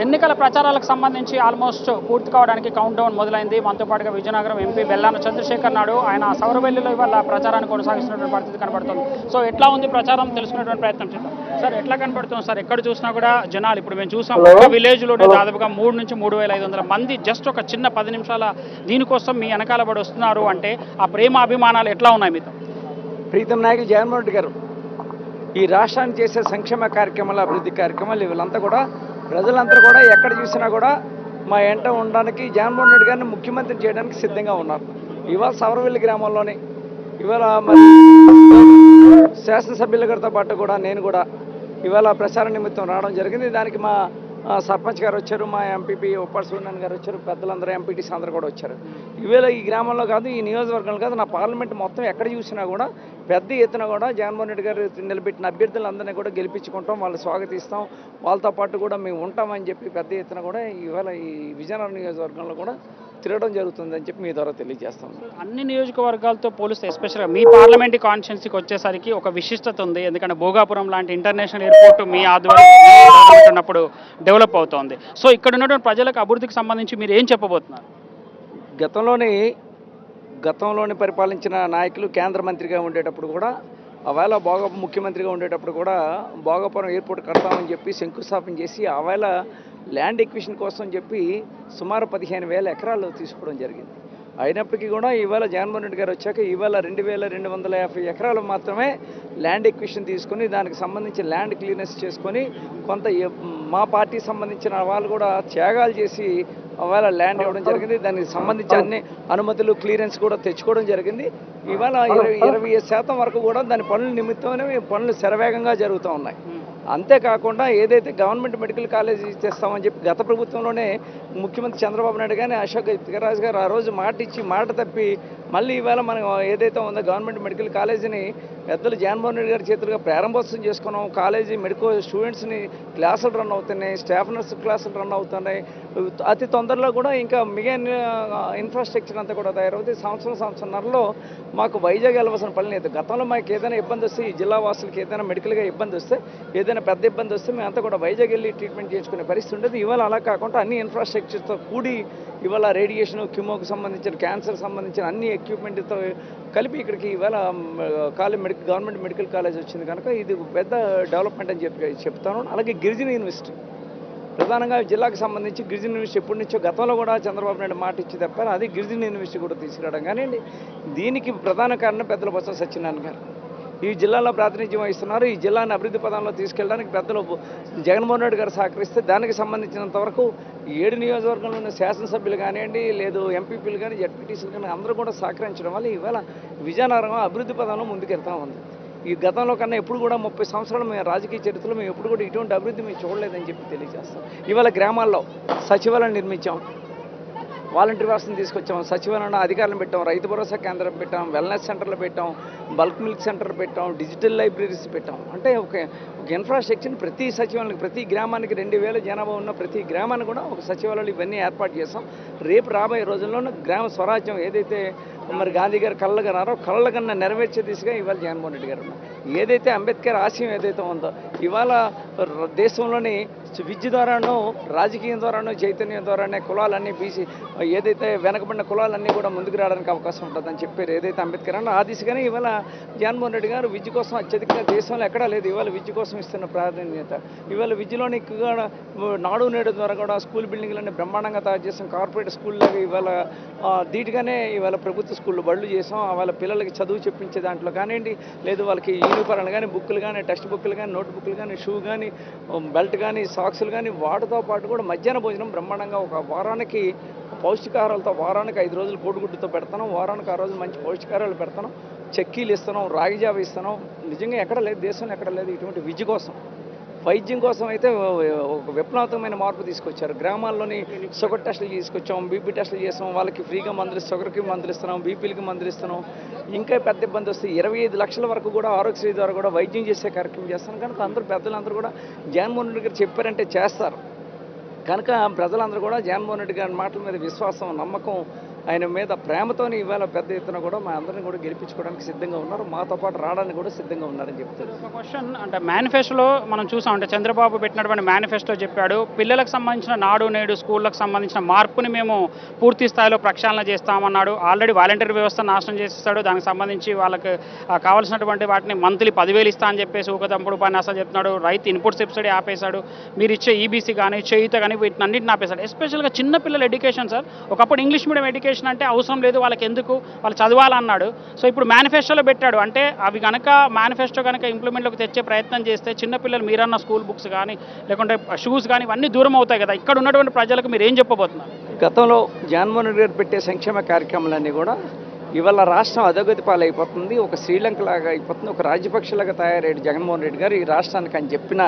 ఎన్నికల ప్రచారాలకు సంబంధించి ఆల్మోస్ట్ పూర్తి కావడానికి కౌంట్ డౌన్ మొదలైంది. మనతో పాటుగా విజయనగరం ఎంపీ బెల్లాన చంద్రశేఖర్ నాయుడు ఆయన సౌరవెల్లిలో ఇవాళ ప్రచారాన్ని కొనసాగిస్తున్నటువంటి పరిస్థితి కనబడుతుంది. సో ఎట్లా ఉంది ప్రచారం తెలుసుకునేటువంటి ప్రయత్నం చేద్దాం. సార్ ఎట్లా కనబడుతుంది సార్? ఎక్కడ చూసినా కూడా జనాలు ఇప్పుడు మేము చూసాం ఒక విలేజ్లోనే దాదాపుగా 3 నుంచి 3,500 మంది జస్ట్ ఒక చిన్న 10 నిమిషాల దీనికోసం మీ వెనకాల పడి వస్తున్నారు అంటే ఆ ప్రేమ అభిమానాలు ఎట్లా ఉన్నాయి మీతో? ప్రీతం నాయకులు జగన్మోహన్ రెడ్డి గారు ఈ రాష్ట్రాన్ని చేసే సంక్షేమ కార్యక్రమాలు, అభివృద్ధి కార్యక్రమాలు వీళ్ళంతా కూడా ప్రజలంతా కూడా ఎక్కడ చూసినా కూడా మా ఎంట ఉండడానికి జగన్మోహన్ రెడ్డి గారిని ముఖ్యమంత్రి చేయడానికి సిద్ధంగా ఉన్నారు. ఇవాళ సవరవెల్లి గ్రామంలోనే ఇవాళ మరి శాసనసభ్యుల గారితో పాటు కూడా నేను కూడా ఇవాళ ప్రచార నిమిత్తం రావడం జరిగింది. దానికి మా సర్పంచ్ గారు వచ్చారు, మా ఎంపీపీ ఉప్పాడు సూర్యనారాయణ గారు వచ్చారు, పెద్దలందరూ ఎంపీటీస్ అందరూ కూడా వచ్చారు. ఇవాళ ఈ గ్రామంలో కాదు, ఈ నియోజకవర్గంలో కాదు, నా పార్లమెంట్ మొత్తం ఎక్కడ చూసినా కూడా పెద్ద ఎత్తున కూడా జగన్మోహన్ రెడ్డి గారు నిలబెట్టిన అభ్యర్థులందరినీ కూడా గెలిపించుకుంటాం, వాళ్ళు స్వాగతిస్తాం, వాళ్ళతో పాటు కూడా మేము ఉంటామని చెప్పి పెద్ద ఎత్తున కూడా ఇవాళ ఈ విజయనగరం నియోజకవర్గంలో కూడా తిరగడం జరుగుతుందని చెప్పి మీ ద్వారా తెలియజేస్తాం. అన్ని నియోజకవర్గాలతో పోలిస్తే ఎస్పెషల్గా మీ పార్లమెంటరీ కాన్స్టిట్యున్సీకి వచ్చేసరికి ఒక విశిష్టత ఉంది. ఎందుకంటే భోగాపురం లాంటి ఇంటర్నేషనల్ ఎయిర్పోర్ట్ మీ ఆధ్వర్యంలో డెవలప్ అవుతోంది. సో ఇక్కడ ఉన్నటువంటి ప్రజలకు అభివృద్ధికి సంబంధించి మీరు ఏం చెప్పబోతున్నారు? గతంలోని పరిపాలించిన నాయకులు కేంద్ర మంత్రిగా ఉండేటప్పుడు కూడా ఆవేళ ముఖ్యమంత్రిగా ఉండేటప్పుడు కూడా భోగాపురం ఎయిర్పోర్ట్ కడతామని చెప్పి శంకుస్థాపన చేసి ఆవేళ ల్యాండ్ ఎక్విజిషన్ కోసం చెప్పి సుమారు 15,000 ఎకరాలు తీసుకోవడం జరిగింది. అయినప్పటికీ కూడా ఇవాళ జగన్మోహన్ రెడ్డి గారు వచ్చాక ఇవాళ 2,250 ఎకరాలు మాత్రమే ల్యాండ్ ఎక్విజిషన్ తీసుకొని దానికి సంబంధించి ల్యాండ్ క్లియరెన్స్ చేసుకొని కొంత మా పార్టీకి సంబంధించిన వాళ్ళు కూడా త్యాగాలు చేసి ఇవాళ ల్యాండ్ ఇవ్వడం జరిగింది. దానికి సంబంధించి అన్ని అనుమతులు క్లియరెన్స్ కూడా తెచ్చుకోవడం జరిగింది. ఇవాళ 25% వరకు కూడా దాని పనుల నిమిత్తమే పనులు శరవేగంగా జరుగుతూ ఉన్నాయి. అంతేకాకుండా ఏదైతే గవర్నమెంట్ మెడికల్ కాలేజ్ తెస్తామని చెప్పి గత ప్రభుత్వంలోనే ముఖ్యమంత్రి చంద్రబాబు నాయుడు కానీ అశోక్ గజపతిరాజు గారు ఆ రోజు మాట ఇచ్చి మాట తప్పి మళ్ళీ ఇవాళ మనం ఏదైతే ఉందో గవర్నమెంట్ మెడికల్ కాలేజీని పెద్దలు జగన్మోహన్ రెడ్డి గారి చేతులుగా ప్రారంభోత్సవం చేసుకున్నాం. కాలేజీ మెడికల్ స్టూడెంట్స్ని క్లాసులు రన్ అవుతున్నాయి, స్టాఫ్ నర్స్ క్లాసులు రన్ అవుతున్నాయి. అతి తొందరలో కూడా ఇంకా మిగిలిన ఇన్ఫ్రాస్ట్రక్చర్ అంతా కూడా తయారవుతుంది. సంవత్సరంన్నరలో మాకు వైజాగ్ వెళ్ళవలసిన పని లేదు. గతంలో మాకు ఏదైనా ఇబ్బంది వస్తే, ఈ జిల్లా వాసులకి ఏదైనా మెడికల్గా ఇబ్బంది వస్తే, ఏదైనా పెద్ద ఇబ్బంది వస్తే మేమంతా కూడా వైజాగ్ వెళ్ళి ట్రీట్మెంట్ చేసుకునే పరిస్థితి ఉండేది. ఇవాళ అలా కాకుండా అన్ని ఇన్ఫ్రాస్ట్రక్చర్తో కూడి ఇవాళ రేడియేషన్, కిమోకి సంబంధించిన, క్యాన్సర్ సంబంధించిన అన్ని ఎక్విప్మెంట్తో కలిపి ఇక్కడికి ఇవాళ గవర్నమెంట్ మెడికల్ కాలేజ్ వచ్చింది కనుక ఇది పెద్ద డెవలప్మెంట్ అని చెప్తాను. అలాగే గిరిజన యూనివర్సిటీ ప్రధానంగా జిల్లాకు సంబంధించి గిరిజన యూనివర్సిటీ ఎప్పటి నుంచో గతంలో కూడా చంద్రబాబు నాయుడు మాట ఇచ్చి తప్పారు. అది గిరిజన యూనివర్సిటీ కూడా తీసుకురావడం కానివ్వండి. దీనికి ప్రధాన కారణం పెద్దల బొత్స సత్యనారాయణ గారు ఈ జిల్లాలో ప్రాతినిధ్యం వహిస్తున్నారు. ఈ జిల్లాను అభివృద్ధి పదంలో తీసుకెళ్ళడానికి పెద్దలు జగన్మోహన్ రెడ్డి గారు సహకరిస్తే దానికి సంబంధించినంత వరకు 7 నియోజకవర్గంలో ఉన్న శాసనసభ్యులు కానివ్వండి, లేదు ఎంపీపీలు కానీ, జడ్పీటీసీలు కానీ అందరూ కూడా సహకరించడం వల్ల ఇవాళ విజయనగరం అభివృద్ధి పదంలో ముందుకెళ్తా ఉంది. ఈ గతంలో కన్నా ఎప్పుడు కూడా 30 సంవత్సరాలు మేము రాజకీయ చరిత్రలో మేము ఎప్పుడు కూడా ఇటువంటి అభివృద్ధి మేము చూడలేదని చెప్పి తెలియజేస్తాం. ఇవాళ గ్రామాల్లో సచివాలయం నిర్మించాం, వాలంటీర్ వ్యవస్థను తీసుకొచ్చాం, సచివాలయంలో అధికారులను పెట్టాం, రైతు భరోసా కేంద్రం పెట్టాం, వెల్నెస్ సెంటర్లు పెట్టాం, బల్క్ మిల్క్ సెంటర్ పెట్టాం, డిజిటల్ లైబ్రరీస్ పెట్టాం. అంటే ఒక ఇన్ఫ్రాస్ట్రక్చర్ని ప్రతి సచివాలయానికి, ప్రతి గ్రామానికి 2,000 జనాభా ఉన్న ప్రతి గ్రామానికి కూడా ఒక సచివాలయాలు ఇవన్నీ ఏర్పాటు చేస్తాం. రేపు రాబోయే రోజుల్లోనూ గ్రామ స్వరాజ్యం ఏదైతే మరి గాంధీ గారు కళ్ళగన్నారో కళ్ళ కన్నా నెరవేర్చే దిశగా ఇవాళ జగన్మోహన్ రెడ్డి గారు ఉన్నారు. ఏదైతే అంబేద్కర్ ఆశయం ఏదైతే ఉందో ఇవాళ దేశంలోని విద్య ద్వారానో, రాజకీయం ద్వారానో, చైతన్యం ద్వారానే కులాలన్నీ బీసీ ఏదైతే వెనకబడిన కులాలన్నీ కూడా ముందుకు రావడానికి అవకాశం ఉంటుందని చెప్పారు ఏదైతే అంబేద్కర్ అన్న ఆ దిశగానే ఇవాళ జగన్మోహన్ రెడ్డి గారు విద్య కోసం అత్యధికంగా దేశంలో ఎక్కడా లేదు ఇవాళ విద్య కోసం ఇస్తున్న ప్రాధాన్యత. ఇవాళ విద్యలోని ఎక్కువగా నాడు నేడు ద్వారా కూడా స్కూల్ బిల్డింగ్లన్నీ బ్రహ్మాండంగా తయారు చేసాం. కార్పొరేట్ స్కూళ్ళకి ఇవాళ ధీటుగానే ఇవాళ ప్రభుత్వ స్కూళ్ళు బళ్ళు చేసాం. వాళ్ళ పిల్లలకి చదువు చెప్పించే దాంట్లో కానివ్వండి, లేదు వాళ్ళకి యూనిఫార్మ్లు కానీ, బుక్కులు కానీ, టెక్స్ట్ బుక్లు కానీ, నోట్ బుక్లు కానీ, షూ కానీ, బెల్ట్ కానీ, సాక్సులు కానీ, వాటితో పాటు కూడా మధ్యాహ్న భోజనం బ్రహ్మాండంగా ఒక వారానికి పౌష్టికాహారాలతో వారానికి 5 రోజులు కోడిగుడ్డుతో పెడతాం, వారానికి 6 రోజులు మంచి పౌష్టికాహారాలు పెడతాం, చెక్కీలు ఇస్తున్నాం, రాగి జావ ఇస్తున్నాం. నిజంగా ఎక్కడ లేదు, దేశంలో ఎక్కడ లేదు ఇటువంటి విద్య కోసం. వైద్యం కోసం అయితే ఒక విప్లవాత్మకమైన మార్పు తీసుకొచ్చారు. గ్రామాల్లోని షుగర్ టెస్టులు తీసుకొచ్చాం, బీపీ టెస్టులు చేస్తాం, వాళ్ళకి ఫ్రీగా మందులు, షుగర్కి మందులు ఇస్తున్నాం, బీపీలకి మందులు ఇస్తున్నాం. ఇంకా పెద్ద ఇబ్బంది వస్తే 25 లక్షల వరకు కూడా ఆరోగ్యశ్రీ ద్వారా కూడా వైద్యం చేసే కార్యక్రమం చేస్తాం. కనుక అందరూ పెద్దలందరూ కూడా జగన్మోహన్ రెడ్డి గారు చెప్పారంటే చేస్తారు. కనుక ప్రజలందరూ కూడా జగన్మోహన్ రెడ్డి గారి మాటల మీద విశ్వాసం, నమ్మకం ఆయన మీద ప్రేమతోని ఇవాళ పెద్ద ఎత్తున కూడా మా అందరిని కూడా గెలిపించుకోవడానికి సిద్ధంగా ఉన్నారు, మాతో పాటు రావడానికి కూడా సిద్ధంగా ఉన్నారని చెప్తారు. ఒక క్వశ్చన్ అంటే మేనిఫెస్టోలో మనం చూసాం, అంటే చంద్రబాబు పెట్టినటువంటి మేనిఫెస్టో చెప్పాడు, పిల్లలకు సంబంధించిన నాడు నేడు స్కూళ్ళకు సంబంధించిన మార్పుని మేము పూర్తి స్థాయిలో ప్రక్షాళన చేస్తామన్నాడు. ఆల్రెడీ వాలంటీర్ వ్యవస్థ నాశనం చేసేస్తాడు, దానికి సంబంధించి వాళ్ళకి కావాల్సినటువంటి వాటిని మంత్లీ 10,000 ఇస్తా అని చెప్పేసి ఊకదంపుడు ఉపన్యాసాలు చెప్తున్నాడు. రైతు ఇన్పుట్ సబ్సిడీ ఆపేశాడు, మీరు ఇచ్చే ఈబీసీ కానీ చేయుత కానీ వీటిని అన్నింటిని ఆపేశాడు. ఎస్పెషల్గా చిన్నపిల్లల ఎడ్యుకేషన్ సార్, ఒకప్పుడు ఇంగ్లీష్ మీడియం ఎడ్యుకేషన్ అంటే అవసరం లేదు, వాళ్ళకి ఎందుకు, వాళ్ళు చదవాలన్నాడు. సో ఇప్పుడు మేనిఫెస్టోలో పెట్టాడు, అంటే అవి కనుక మేనిఫెస్టో కనుక ఇంప్లిమెంట్లోకి తెచ్చే ప్రయత్నం చేస్తే చిన్నపిల్లలు మీరన్న స్కూల్ బుక్స్ కానీ లేకుంటే షూస్ కానీ ఇవన్నీ దూరం అవుతాయి కదా. ఇక్కడ ఉన్నటువంటి ప్రజలకు మీరు ఏం చెప్పబోతున్నారు? గతంలో జగన్మోహన్ రెడ్డి గారు పెట్టే సంక్షేమ కార్యక్రమాలన్నీ కూడా ఇవాళ రాష్ట్రం అధోగతి పాలైపోతుంది, ఒక శ్రీలంక లాగా అయిపోతుంది, ఒక రాజపక్షలాగా తయారయ్యాడు జగన్మోహన్ రెడ్డి గారు ఈ రాష్ట్రానికి అని చెప్పిన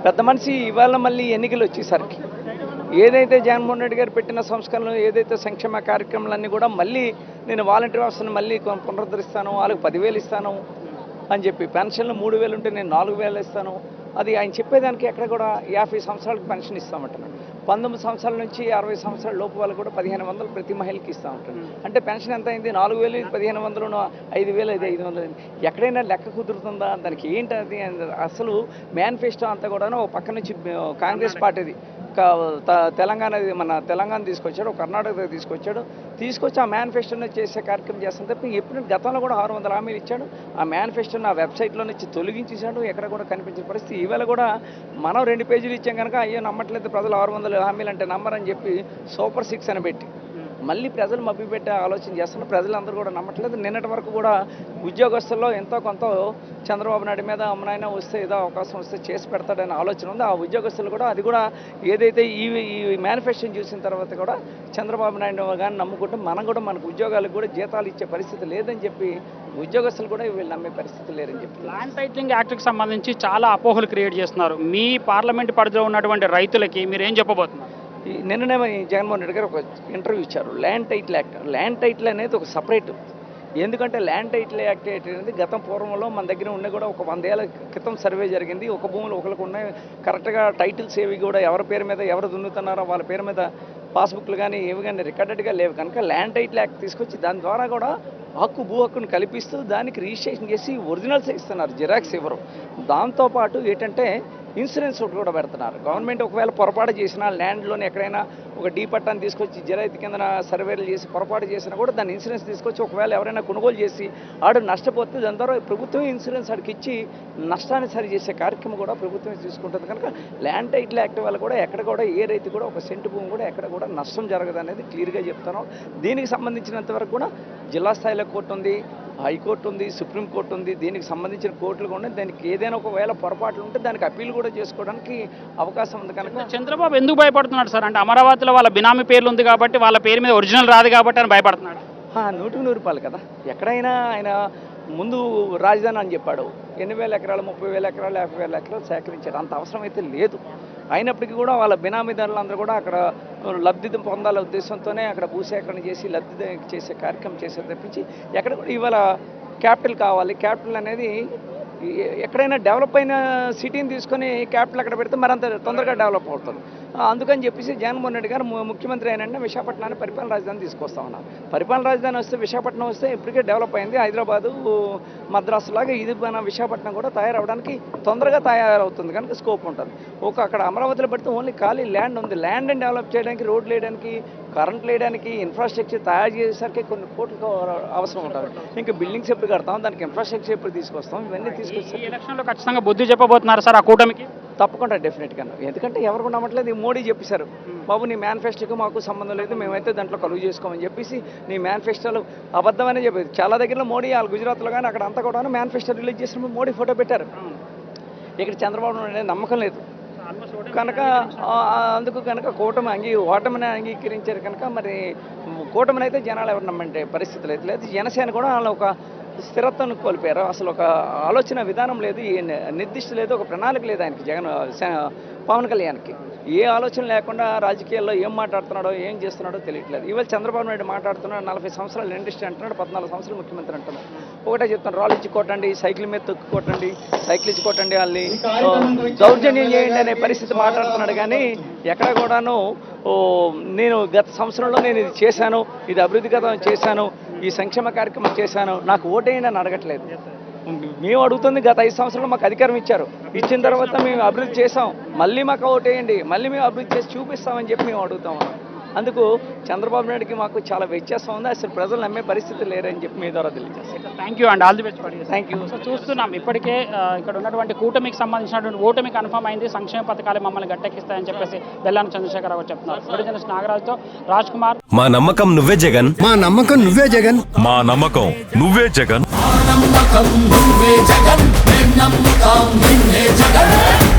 పెద్ద మనిషి ఇవాళ మళ్ళీ ఎన్నికలు వచ్చేసరికి ఏదైతే జగన్మోహన్ రెడ్డి గారు పెట్టిన సంస్కరణలు, ఏదైతే సంక్షేమ కార్యక్రమాలన్నీ కూడా మళ్ళీ నేను వాలంటీర్ వ్యవస్థను మళ్ళీ పునరుద్ధరిస్తాను, వాళ్ళకి 10,000 ఇస్తాను అని చెప్పి, పెన్షన్లు 3,000 ఉంటే నేను 4,000 ఇస్తాను, అది ఆయన చెప్పేదానికి ఎక్కడ కూడా 50 సంవత్సరాలకు పెన్షన్ ఇస్తామంటున్నాడు. 19 సంవత్సరాల నుంచి 60 సంవత్సరాల లోపు వాళ్ళు కూడా 1,500 ప్రతి మహిళకి ఇస్తామంటారు. అంటే పెన్షన్ ఎంత అయింది? 4,000, 1,500, 5,000, ఇది 500. ఎక్కడైనా లెక్క కుదురుతుందా? దానికి ఏంటది? అసలు మేనిఫెస్టో అంతా కూడా ఒక పక్క నుంచి కాంగ్రెస్ పార్టీది, తెలంగాణ తెలంగాణ తీసుకొచ్చాడు, కర్ణాటక తీసుకొచ్చి ఆ మేనిఫెస్టోని చేసే కార్యక్రమం చేస్తాను తప్ప ఎప్పుడు గతంలో కూడా 600 హామీలు ఇచ్చాడు. ఆ మేనిఫెస్టోని ఆ వెబ్సైట్లో నుంచి తొలగించేశాడు, ఎక్కడ కూడా కనిపించే పరిస్థితి. ఈవేళ కూడా మనం 2 పేజీలు ఇచ్చాం కనుక అయ్యో నమ్మట్లేదు ప్రజలు 600 హామీలు అంటే నమ్మరని చెప్పి సూపర్ 6 అని పెట్టి మళ్ళీ ప్రజలు మభ్యపెట్టే ఆలోచన చేస్తున్నారు. ప్రజలందరూ కూడా నమ్మట్లేదు. నిన్నటి వరకు కూడా ఉద్యోగస్తుల్లో ఎంతో కొంత చంద్రబాబు నాయుడు మీద అమ్మనైనా వస్తే ఏదో అవకాశం వస్తే చేసి పెడతాడనే ఆలోచన ఉంది. ఆ ఉద్యోగస్తులు కూడా అది కూడా ఏదైతే ఈ మేనిఫెస్టోని చూసిన తర్వాత కూడా చంద్రబాబు నాయుడు కానీ నమ్ముకుంటే మనం కూడా మనకు ఉద్యోగాలకు కూడా జీతాలు ఇచ్చే పరిస్థితి లేదని చెప్పి ఉద్యోగస్తులు కూడా వీళ్ళు నమ్మే పరిస్థితి లేరని చెప్పి ల్యాండ్ టైటిలింగ్ యాక్ట్కి సంబంధించి చాలా అపోహలు క్రియేట్ చేస్తున్నారు. మీ పార్లమెంట్ పరిధిలో ఉన్నటువంటి రైతులకి మీరు ఏం చెప్పబోతున్నారు? నిన్ననే జగన్మోహన్ రెడ్డి గారు ఒక ఇంటర్వ్యూ ఇచ్చారు. Land title act, land title అనేది ఒక సపరేట్. ఎందుకంటే ల్యాండ్ టైటిల్ యాక్ట్ అనేది గతం పూర్వంలో మన దగ్గర ఉన్న కూడా ఒక 100 ఏళ్ల క్రితం సర్వే జరిగింది. ఒక భూములు ఒకరికి ఉన్నాయి, కరెక్ట్గా టైటిల్స్ ఏవి కూడా ఎవరి పేరు మీద ఎవరు దున్నుతున్నారో వాళ్ళ పేరు మీద పాస్బుక్లు కానీ ఏవి కానీ రికార్డెడ్గా లేవు కనుక ల్యాండ్ టైటిల్ యాక్ట్ తీసుకొచ్చి దాని ద్వారా కూడా భూ హక్కును కల్పిస్తూ దానికి రిజిస్ట్రేషన్ చేసి ఒరిజినల్స్ ఇస్తున్నారు, జిరాక్స్ ఇవ్వరు. దాంతోపాటు ఏంటంటే ఇన్సూరెన్స్ ఒకటి కూడా పెడుతున్నారు. గవర్నమెంట్ ఒకవేళ పొరపాటు చేసినా ల్యాండ్లోనే ఎక్కడైనా ఒక డీ పట్టాన్ని తీసుకొచ్చి జిరాయితీ కింద సర్వేలు చేసి పొరపాటు చేసినా కూడా దాన్ని ఇన్సూరెన్స్ తీసుకొచ్చి ఒకవేళ ఎవరైనా కొనుగోలు చేసి ఆడు నష్టపోతే దాని ద్వారా ప్రభుత్వం ఇన్సూరెన్స్ ఆడికి ఇచ్చి నష్టాన్ని సరి చేసే కార్యక్రమం కూడా ప్రభుత్వమే తీసుకుంటుంది. కనుక ల్యాండ్ టైటిల్ యాక్ట్ వల్ల కూడా ఎక్కడ కూడా ఏ రైతు కూడా ఒక సెంటు భూమి కూడా ఎక్కడ కూడా నష్టం జరగదు అనేది క్లియర్గా చెప్తాను. దీనికి సంబంధించినంత వరకు కూడా జిల్లా స్థాయిలో కోర్టు ఉంది, హైకోర్టు ఉంది, సుప్రీంకోర్టు ఉంది, దీనికి సంబంధించిన కోర్టులు కూడా దానికి ఏదైనా ఒకవేళ పొరపాట్లు ఉంటే దానికి అప్పీల్ కూడా చేసుకోవడానికి అవకాశం ఉంది. కనుక చంద్రబాబు ఎందుకు భయపడుతున్నాడు సార్? అంటే అమరావతిలో వాళ్ళ బినామీ పేర్లు ఉంది కాబట్టి, వాళ్ళ పేరు మీద ఒరిజినల్ రాదు కాబట్టి అని భయపడుతున్నాడు. 100కి 100 కదా. ఎక్కడైనా ఆయన ముందు రాజధాని అని చెప్పాడు, 8,000 ఎకరాలు, 30,000 ఎకరాలు, 50,000 ఎకరాలు సేకరించాడు. అంత అవసరం అయితే లేదు. అయినప్పటికీ కూడా వాళ్ళ బినామీదారులందరూ కూడా అక్కడ లబ్ధి పొందాల ఉద్దేశంతోనే అక్కడ భూసేకరణ చేసి లబ్ధి చేసే కార్యక్రమం చేసే తప్పించి ఎక్కడ కూడా ఇవాళ క్యాపిటల్ కావాలి. క్యాపిటల్ అనేది ఎక్కడైనా డెవలప్ అయిన సిటీని తీసుకొని క్యాపిటల్ అక్కడ పెడితే మరింత తొందరగా డెవలప్ అవుతుంది. అందుకని చెప్పేసి జగన్మోహన్ రెడ్డి గారు ముఖ్యమంత్రి అయినంటే విశాఖపట్నాన్ని పరిపాలన రాజధాని తీసుకొస్తా ఉన్నారు. పరిపాలన రాజధాని వస్తే విశాఖపట్నం వస్తే ఇప్పటికే డెవలప్ అయింది. హైదరాబాదు, మద్రాసు లాగా ఇది మన విశాఖపట్నం కూడా తయారవడానికి తొందరగా తయారవుతుంది కనుక స్కోప్ ఉంటుంది. అక్కడ అమరావతిలో పెడితే ఓన్లీ ఖాళీ ల్యాండ్ ఉంది. ల్యాండ్ని డెవలప్ చేయడానికి, రోడ్లు వేయడానికి, కరెంట్ వేయడానికి, ఇన్ఫ్రాస్ట్రక్చర్ తయారు చేసేసరికి కొన్ని కోట్లు అవసరం ఉంటుంది. ఇంకా బిల్డింగ్స్ ఎప్పుడు కడతాం, దానికి ఇన్ఫ్రాస్ట్రక్చర్ ఎప్పుడు తీసుకొస్తాం, ఇవన్నీ తీసుకొస్తాం. ఈ ఎలక్షన్లో ఖచ్చితంగా బుద్ధి చెప్పబోతున్నారు సార్ ఆ కూటమికి? తప్పకుండా, డెఫినెట్గా. ఎందుకంటే ఎవరు నమ్మట్లేదు. మోడీ చెప్పేశారు, బాబు నీ మేనిఫెస్టోకి మాకు సంబంధం లేదు, మేమైతే దాంట్లో కలుగు చేసుకోమని చెప్పేసి నీ మేనిఫెస్టోలు అబద్ధమని చెప్పేది. చాలా దగ్గరలో మోడీ వాళ్ళు గుజరాత్లో కానీ అక్కడ అంతా కూడా మేనిఫెస్టో రిలీజ్ చేసినప్పుడు మోడీ ఫోటో పెట్టారు. ఇక్కడ చంద్రబాబు నాయుడు నమ్మకం లేదు కనుక అందుకు కనుక ఓటమిని అంగీకరించారు కనుక మరి కూటమిని అయితే జనాలు ఎవరు నమ్మంటే పరిస్థితులు అయితే లేదు. జనసేన కూడా వాళ్ళు ఒక స్థిరత్వం కోల్పోయారు. అసలు ఒక ఆలోచన విధానం లేదు, నిర్దిష్ట లేదు, ఒక ప్రణాళిక లేదు ఆయనకి పవన్ కళ్యాణ్కి ఏ ఆలోచన లేకుండా రాజకీయాల్లో ఏం మాట్లాడుతున్నాడో ఏం చేస్తున్నాడో తెలియట్లేదు. ఇవాళ చంద్రబాబు నాయుడు మాట్లాడుతున్నాడు 40 సంవత్సరాలు ఇండస్ట్రీ అంటున్నాడు, 14 సంవత్సరాలు ముఖ్యమంత్రి అంటున్నాడు. ఒకటే చెప్తాను, రాళ్ళు ఇచ్చి కొట్టండి, సైకిల్ మీద తొక్కి కొట్టండి, సైకిల్ ఇచ్చి కొట్టండి, వాళ్ళని దౌర్జన్యం చేయండి అనే పరిస్థితి మాట్లాడుతున్నాడు. కానీ ఎక్కడ కూడాను నేను గత సంవత్సరంలో నేను ఇది చేశాను, ఇది అభివృద్ధి కథ చేశాను, ఈ సంక్షేమ కార్యక్రమం చేశాను, నాకు ఓటేయండి అని అడగట్లేదు. మేము అడుగుతుంది గత 5 సంవత్సరాలు మాకు అధికారం ఇచ్చారు, ఇచ్చిన తర్వాత మేము అభివృద్ధి చేసాం, మళ్ళీ మాకు ఓటేయండి, మళ్ళీ మేము అభివృద్ధి చేసి చూపిస్తామని చెప్పి మేము అడుగుతాం. అందుకు చంద్రబాబు నాయుడుకి మాకు చాలా వ్యత్యాసం ఉంది, అసలు ప్రజలు నమ్మే పరిస్థితి లేరని చెప్పి మీ ద్వారా తెలియజేస్తాం. థ్యాంక్ యూ అండి, all the best. Thank you. So చూస్తున్నాం ఇప్పటికే ఇక్కడ ఉన్నటువంటి కూటమికి సంబంధించినటువంటి ఓటమి కన్ఫర్మ్ అయింది, సంక్షేమ పథకాలు మమ్మల్ని గట్టెక్కిస్తాయని చెప్పేసి బెల్లాన చంద్రశేఖరరావు చెప్తున్నారు. జర్నలిస్ట్ నాగరాజుతో రాజ్ కుమార్. మా నమ్మకం నువ్వే జగన్, మా నమ్మకం నువ్వే జగన్, మా నమ్మకం నువ్వే జగన్. నమ్మకం నువ్వే జగన్, నమ్మకం నిన్నే జగన్.